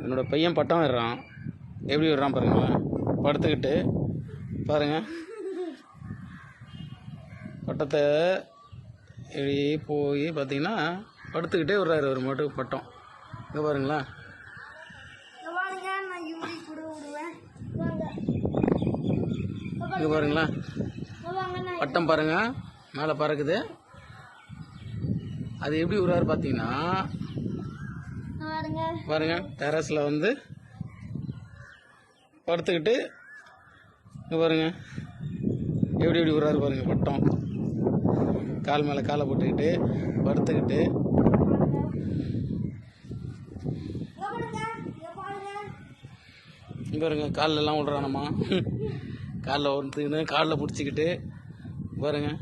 என்னோடய பையன் பட்டம் விடுறான். எப்படி விடுறான் பாருங்களேன். படுத்துக்கிட்டு பாருங்கள், பட்டத்தை இப்படி போய் பார்த்தீங்கன்னா படுத்துக்கிட்டே விடுறாரு ஒரு மட்டும் பட்டம். இங்கே பாருங்களா, இங்கே பாருங்களா பட்டம் பாருங்கள் மேலே பறக்குது. அது எப்படி விடுறாரு பார்த்தீங்கன்னா பாருங்கள், டெரஸில் வந்து படுத்துக்கிட்டு இங்கே பாருங்கள் எப்படி எப்படி விடுறாரு பாருங்கள் பட்டம். கால் மேலே காலை போட்டுக்கிட்டு படுத்துக்கிட்டு பாருங்க, காலிலெல்லாம் விடுறானம்மா. காலில் ஒருத்துக்கின்னு காலில் பிடிச்சிக்கிட்டு பாருங்கள்.